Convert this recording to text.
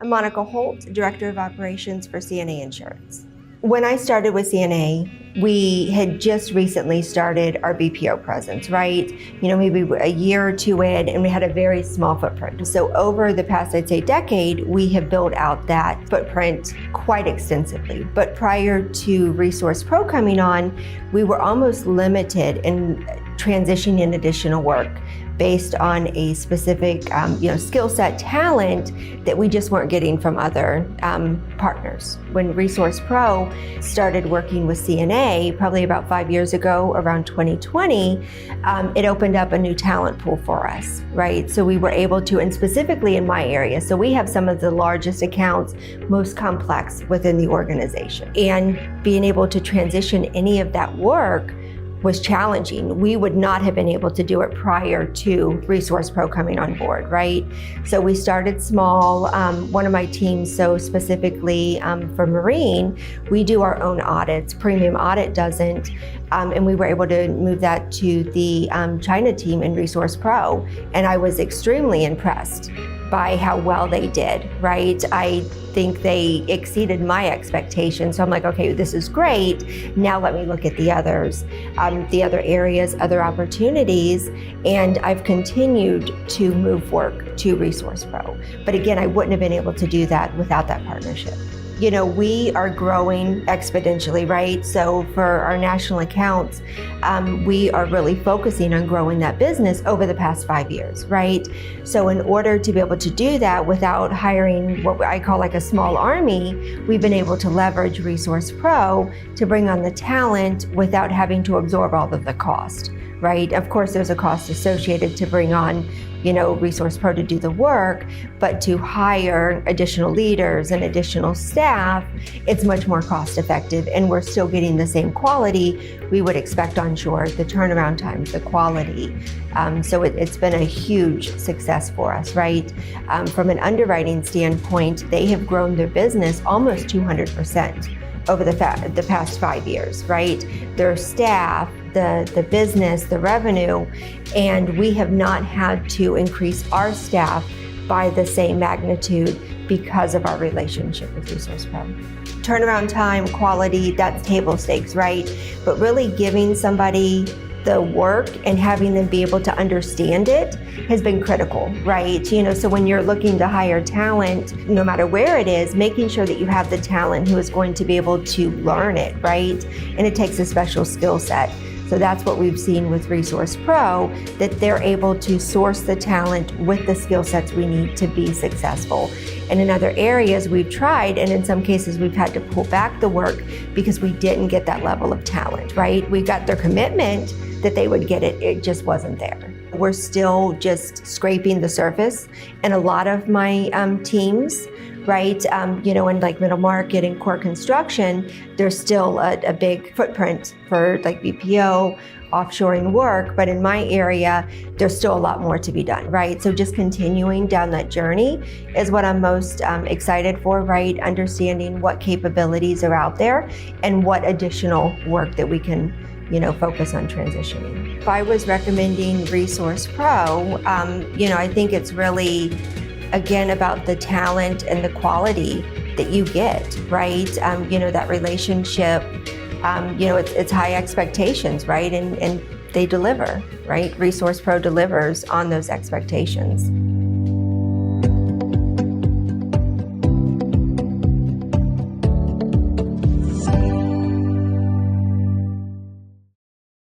I'm Monica Holt, Director of Operations for CNA Insurance. When I started with CNA, we had just recently started our BPO presence, right? Maybe a year or two in, and we had a very small footprint. So over the past, I'd say, decade, we have built out that footprint quite extensively. But prior to Resource Pro coming on, we were almost limited in transitioning in additional work based on a specific skill set talent that we just weren't getting from other partners. When Resource Pro started working with CNA, probably about 5 years ago, around 2020, it opened up a new talent pool for us, right? So we were able to, and specifically in my area, so we have some of the largest accounts, most complex within the organization. And being able to transition any of that work was challenging. We would not have been able to do it prior to Resource Pro coming on board, right? So we started small. One of my teams, so specifically for Marine, we do our own audits. Premium Audit doesn't. And we were able to move that to the China team in Resource Pro. And I was extremely impressed by how well they did, right? I think they exceeded my expectations. So I'm like, okay, this is great. Now let me look at the others, the other areas, other opportunities. And I've continued to move work to Resource Pro. But again, I wouldn't have been able to do that without that partnership. We are growing exponentially, right? So for our national accounts, we are really focusing on growing that business over the past 5 years, right? So in order to be able to do that without hiring what I call like a small army, we've been able to leverage Resource Pro to bring on the talent without having to absorb all of the cost, right? Of course, there's a cost associated to bring on Resource Pro to do the work, but to hire additional leaders and additional staff, it's much more cost effective, and we're still getting the same quality we would expect onshore, the turnaround times, the quality. So it's been a huge success for us, right? From an underwriting standpoint, they have grown their business almost 200% over the past 5 years, right? Their staff, the business, the revenue, and we have not had to increase our staff by the same magnitude because of our relationship with Resource Pro. Turnaround time, quality, that's table stakes, right? But really giving somebody the work and having them be able to understand it has been critical, right? So when you're looking to hire talent, no matter where it is, making sure that you have the talent who is going to be able to learn it, right? And it takes a special skill set. So that's what we've seen with Resource Pro, that they're able to source the talent with the skill sets we need to be successful. And in other areas we've tried, and in some cases we've had to pull back the work because we didn't get that level of talent, right? We got their commitment that they would get it, it just wasn't there. We're still just scraping the surface, and a lot of my teams, right, in like middle market and core construction, there's still a big footprint for like BPO, offshoring work, but in my area, there's still a lot more to be done, right? So just continuing down that journey is what I'm most excited for, right? Understanding what capabilities are out there and what additional work that we can focus on transitioning. If I was recommending Resource Pro, I think it's really, again, about the talent and the quality that you get, right? That relationship, it's high expectations, right? And they deliver, right? Resource Pro delivers on those expectations.